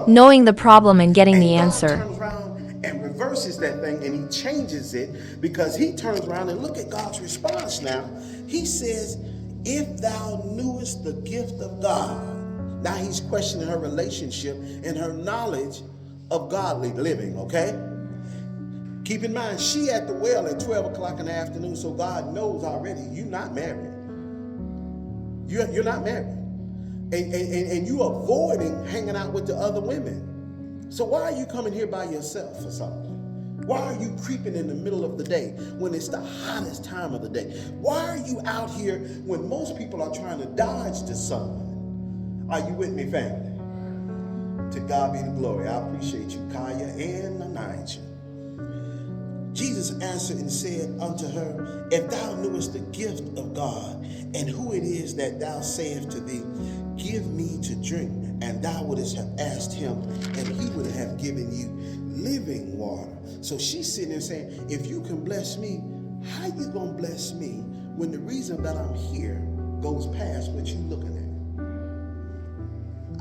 knowing the problem and getting the God answer. turns around and reverses that thing, and he changes it, because he turns around and look at God's response now. He says, if thou knewest the gift of God. Now he's questioning her relationship and her knowledge of godly living, okay? Keep in mind, she at the well at 12 o'clock in the afternoon, so God knows already you're not married. You're not married. And you avoiding hanging out with the other women. So why are you coming here by yourself for something? Why are you creeping in the middle of the day when it's the hottest time of the day? Why are you out here when most people are trying to dodge the sun? Are you with me, family? To God be the glory. I appreciate you, Kaya and Nanija. Jesus answered and said unto her, if thou knewest the gift of God, and who it is that thou sayest to thee, give me to drink, and thou wouldest have asked him, and he would have given you living water. So she's sitting there saying, if you can bless me, how you gonna bless me when the reason that I'm here goes past what you looking at?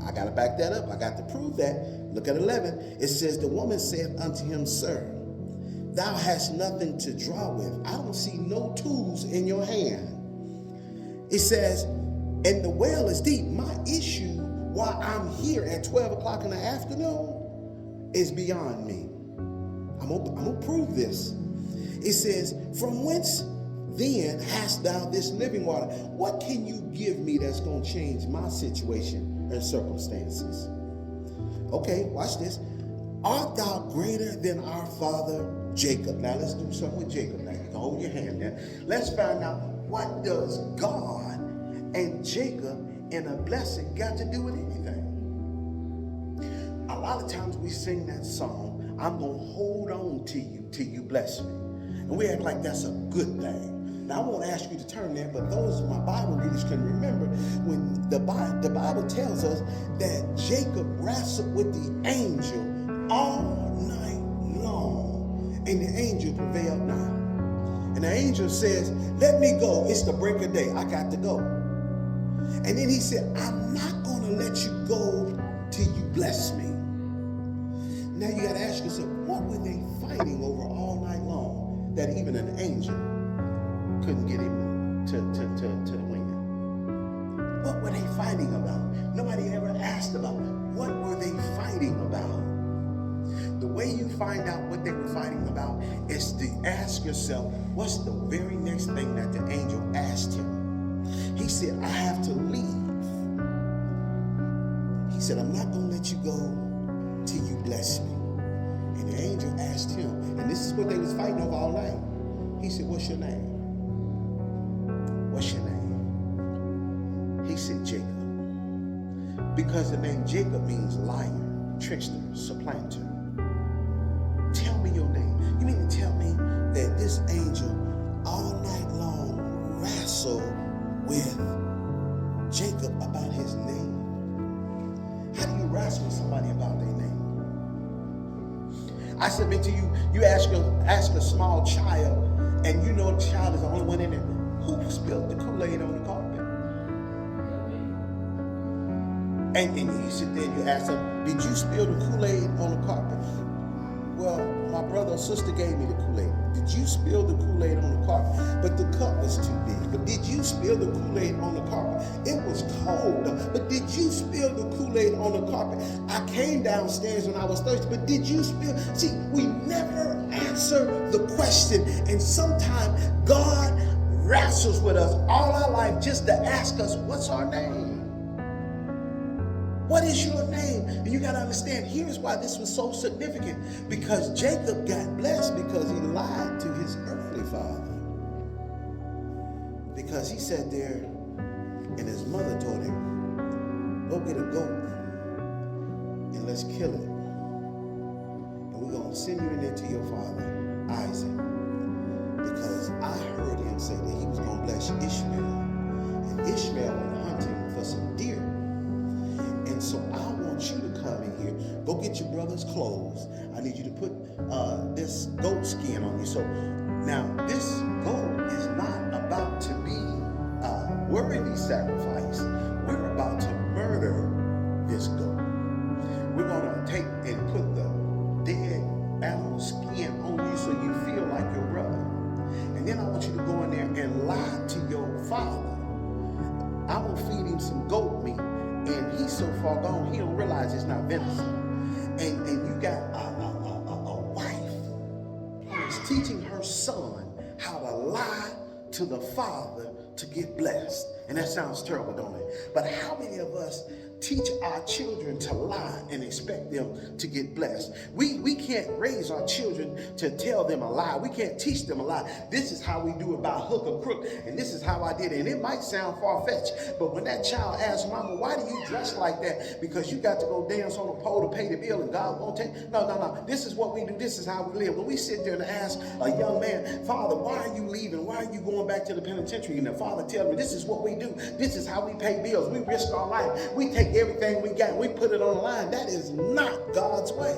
I gotta back that up. I got to prove that. Look at 11. It says, the woman said unto him, sir, thou hast nothing to draw with. I don't see no tools in your hand. It says, and the well is deep. My issue why I'm here at 12 o'clock in the afternoon is beyond me. I'm gonna prove this. It says, from whence then hast thou this living water? What can you give me that's gonna change my situation and circumstances? Okay, watch this. Art thou greater than our father Jacob? Now let's do something with Jacob. Now you can hold your hand there. Let's find out, what does God and Jacob and a blessing got to do with anything? A lot of times we sing that song, I'm gonna hold on to you till you bless me. And we act like that's a good thing. Now I won't ask you to turn there, but those of my Bible readers can remember when the Bible tells us that Jacob wrestled with the angel all night long, and the angel prevailed not. And the angel says, let me go. It's the break of day. I got to go. And then he said, I'm not going to let you go till you bless me. Now you got to ask yourself, what were they fighting over all night long that even an angel couldn't get him to the wing? What were they fighting about? Nobody ever asked about what were they fighting about. The way you find out what they were fighting about is to ask yourself, what's the very next thing that the angel asked him? He said, I have to leave. He said, I'm not going to let you go till you bless me. And the angel asked him, and this is what they was fighting over all night. He said, what's your name? What's your name? He said, Jacob. Because the name Jacob means liar, trickster, supplanter. Tell me your name. You mean to tell me that this angel all night long wrestled with Jacob about his name? How do you wrestle with somebody about their name? I submit to you, you ask a small child, and you know the child is the only one in there. Who spilled the Kool-Aid on the carpet? And you sit there and you ask them, did you spill the Kool-Aid on the carpet? Well, my brother or sister gave me the Kool-Aid. Did you spill the Kool-Aid on the carpet? But the cup was too big. But did you spill the Kool-Aid on the carpet? It was cold. But did you spill the Kool-Aid on the carpet? I came downstairs when I was thirsty, but did you spill? See, we never answer the question. And sometimes God wrestles with us all our life just to ask us, what's our name? What is your name? And you got to understand, here's why this was so significant. Because Jacob got blessed because he lied to his earthly father. Because he sat there and his mother told him, go get a goat and let's kill it. And we're going to send you in there to your father, Isaac. Because I heard him say that he was going to bless Ishmael. And Ishmael went hunting for some deer. And so I want you to come in here, go get your brother's clothes. I need you to put this goat skin on you. So now this goat is not about to be a worthy sacrifice. We're about to murder this goat. We're going to venison. And you got a wife who is teaching her son how to lie to the father to get blessed. And that sounds terrible, don't it? But how many of us teach our children to lie and expect them to get blessed? We can't raise our children to tell them a lie. We can't teach them a lie. This is how we do it, by hook or crook, and this is how I did it. And it might sound far-fetched, but when that child asks, Mama, why do you dress like that? Because you got to go dance on a pole to pay the bill and God won't take. No. This is what we do. This is how we live. When we sit there and ask a young man, Father, why are you leaving? Why are you going back to the penitentiary? And the father tells me, this is what we do. This is how we pay bills. We risk our life. We take everything we got, we put it on the line. That is not God's way.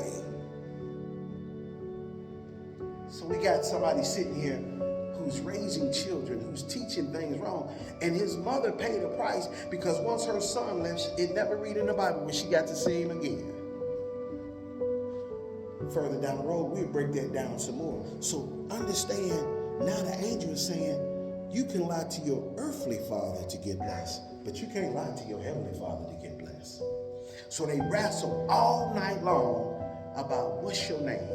So we got somebody sitting here who's raising children, who's teaching things wrong, and his mother paid a price because once her son left, it never read in the Bible when she got to see him again. Further down the road, we'll break that down some more. So understand, now the angel is saying, you can lie to your earthly father to get blessed, but you can't lie to your heavenly father to get blessed. So they wrestle all night long about what's your name?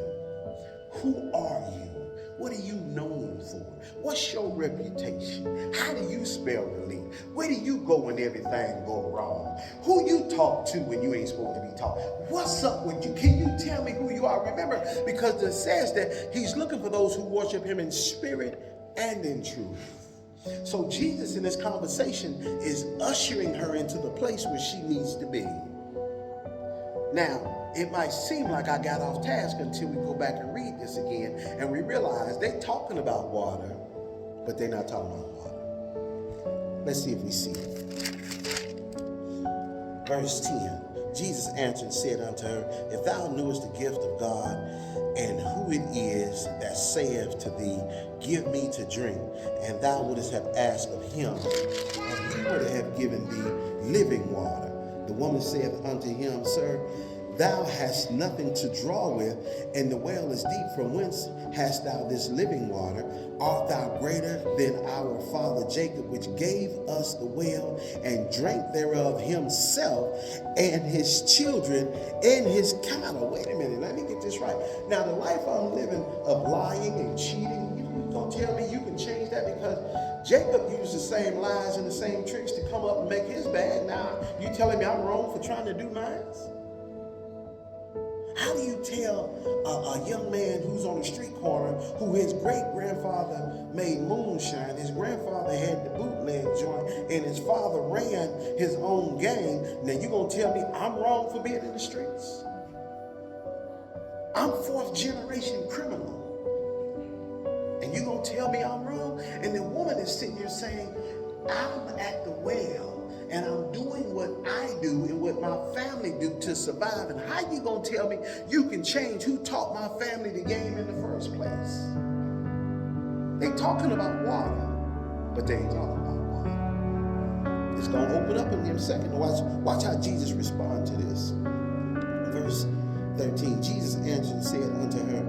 Who are you? What are you known for? What's your reputation? How do you spell relief? Where do you go when everything go wrong? Who you talk to when you ain't supposed to be talking? What's up with you? Can you tell me who you are? Remember, because it says that he's looking for those who worship him in spirit and in truth. So Jesus in this conversation is ushering her into the place where she needs to be. Now, it might seem like I got off task until we go back and read this again and we realize they're talking about water, but they're not talking about water. Let's see if we see it. Verse 10, Jesus answered and said unto her, if thou knewest the gift of God and who it is that saith to thee, give me to drink, and thou wouldest have asked of him, and he would have given thee living water. The woman saith unto him, Sir, thou hast nothing to draw with, and the well is deep. From whence hast thou this living water? Art thou greater than our father Jacob, which gave us the well, and drank thereof himself, and his children, and his cattle? Wait a minute, let me get this right. Now, the life I'm living of lying and cheating, you don't tell me you can change that, because Jacob used the same lies and the same tricks to come up and make his bad. Now, you telling me I'm wrong for trying to do mine? How do you tell a young man who's on the street corner who his great-grandfather made moonshine, his grandfather had the bootleg joint, and his father ran his own gang? Now you're going to tell me I'm wrong for being in the streets? I'm fourth-generation criminal. And you're going to tell me I'm wrong? And the woman is sitting here saying, I'm at the well, and I'm doing what I do and what my family do to survive. And how you gonna tell me you can change who taught my family the game in the first place? They talking about water, but they ain't talking about water. It's gonna open up in a second. Watch how Jesus responds to this. Verse 13, Jesus answered and said unto her,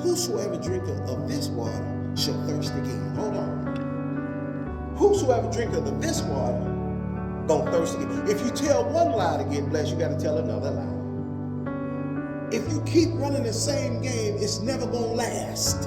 whosoever drinketh of this water shall thirst again. Hold on. Whosoever drinketh of this water gonna thirst again. If you tell one lie to get blessed, you got to tell another lie. If you keep running the same game, it's never gonna last.